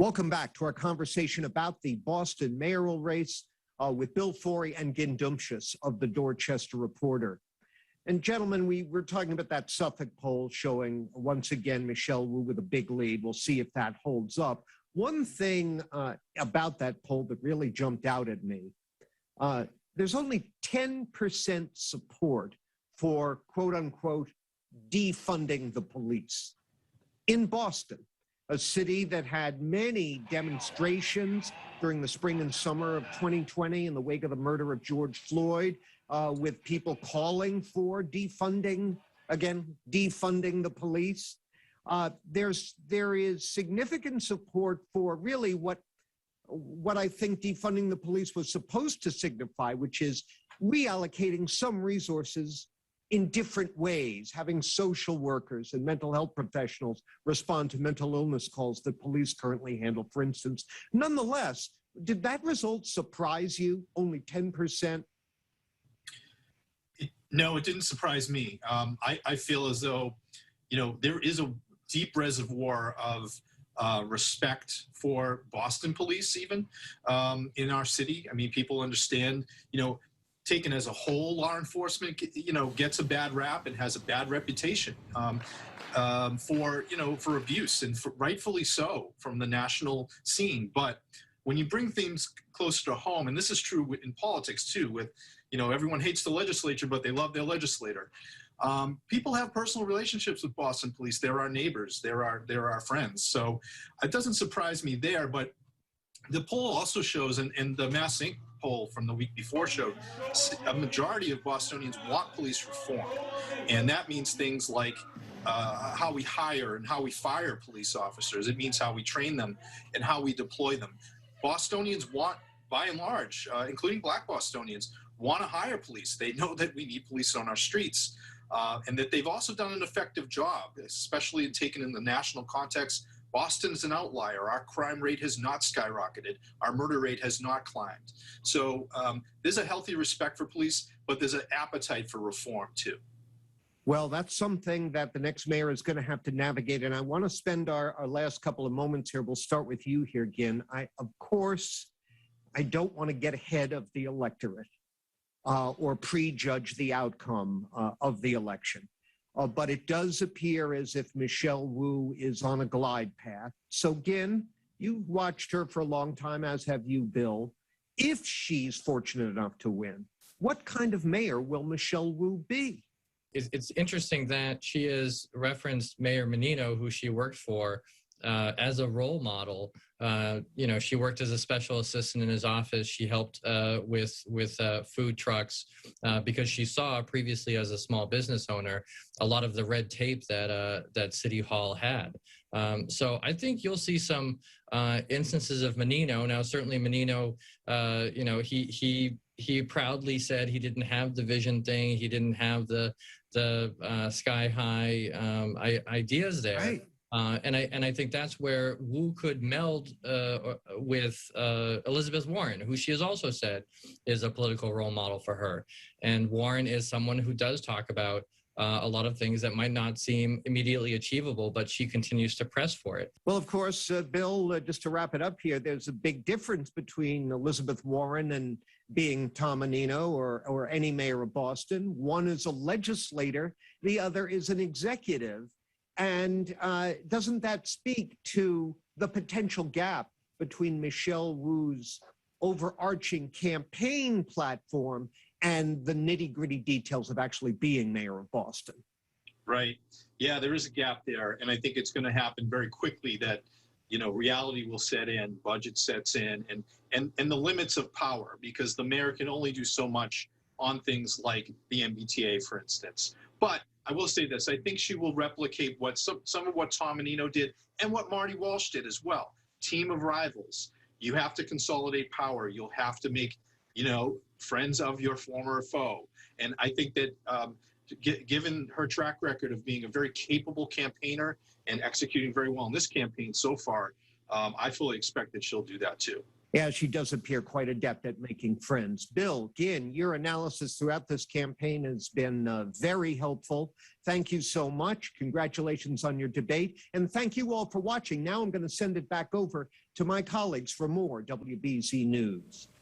Welcome back to our conversation about the Boston mayoral race with Bill Forry and Dumcias of the Dorchester Reporter. And gentlemen, we were talking about that Suffolk poll showing, once again, Michelle Wu with a big lead. We'll see if that holds up. One thing about that poll that really jumped out at me, there's only 10% support for, quote unquote, defunding the police in Boston, a city that had many demonstrations during the spring and summer of 2020 in the wake of the murder of George Floyd, with people calling for defunding the police. There is significant support for really what I think defunding the police was supposed to signify, which is reallocating some resources in different ways, having social workers and mental health professionals respond to mental illness calls that police currently handle, for instance. Nonetheless, did that result surprise you, only 10%? No, it didn't surprise me. I feel as though, there is a deep reservoir of respect for Boston police even in our city. I mean, people understand, taken as a whole, law enforcement, gets a bad rap and has a bad reputation for abuse, and rightfully so from the national scene. But when you bring things closer to home, and this is true in politics too, with, everyone hates the legislature, but they love their legislator. People have personal relationships with Boston police. They're our neighbors. They're our friends. So it doesn't surprise me there. But the poll also shows, and the Mass Inc. poll from the week before showed, a majority of Bostonians want police reform. And that means things like how we hire and how we fire police officers. It means how we train them and how we deploy them. Bostonians want, by and large, including Black Bostonians, want to hire police. They know that we need police on our streets, and that they've also done an effective job, especially taken in the national context. Boston is an outlier. Our crime rate has not skyrocketed. Our murder rate has not climbed. So there's a healthy respect for police, but there's an appetite for reform too. Well, that's something that the next mayor is going to have to navigate. And I want to spend our last couple of moments here. We'll start with you here, Gin. Of course, I don't want to get ahead of the electorate or prejudge the outcome of the election. But it does appear as if Michelle Wu is on a glide path. So, Gin, you've watched her for a long time, as have you, Bill. If she's fortunate enough to win, what kind of mayor will Michelle Wu be? It's interesting that she has referenced Mayor Menino, who she worked for, as a role model. She worked as a special assistant in his office. She helped with food trucks because she saw previously, as a small business owner, a lot of the red tape that City Hall had. So I think you'll see some instances of Menino. Now, certainly Menino, he proudly said he didn't have the vision thing. He didn't have the sky high ideas there. Right. And I think that's where Wu could meld with Elizabeth Warren, who she has also said is a political role model for her. And Warren is someone who does talk about a lot of things that might not seem immediately achievable, but she continues to press for it. Well, of course, Bill, just to wrap it up here, there's a big difference between Elizabeth Warren and being Tom Menino or any mayor of Boston. One is a legislator, the other is an executive. And doesn't that speak to the potential gap between Michelle Wu's overarching campaign platform and the nitty-gritty details of actually being mayor of Boston? Right. Yeah, there is a gap there. And I think it's going to happen very quickly that, reality will set in, budget sets in, and the limits of power, because the mayor can only do so much on things like the MBTA, for instance. But I will say this, I think she will replicate some of what Tom Menino did and what Marty Walsh did as well. Team of rivals. You have to consolidate power. You'll have to make, friends of your former foe. And I think that given her track record of being a very capable campaigner and executing very well in this campaign so far, I fully expect that she'll do that too. Yeah, she does appear quite adept at making friends. Bill, Gin, your analysis throughout this campaign has been very helpful. Thank you so much. Congratulations on your debate. And thank you all for watching. Now I'm going to send it back over to my colleagues for more WBZ News.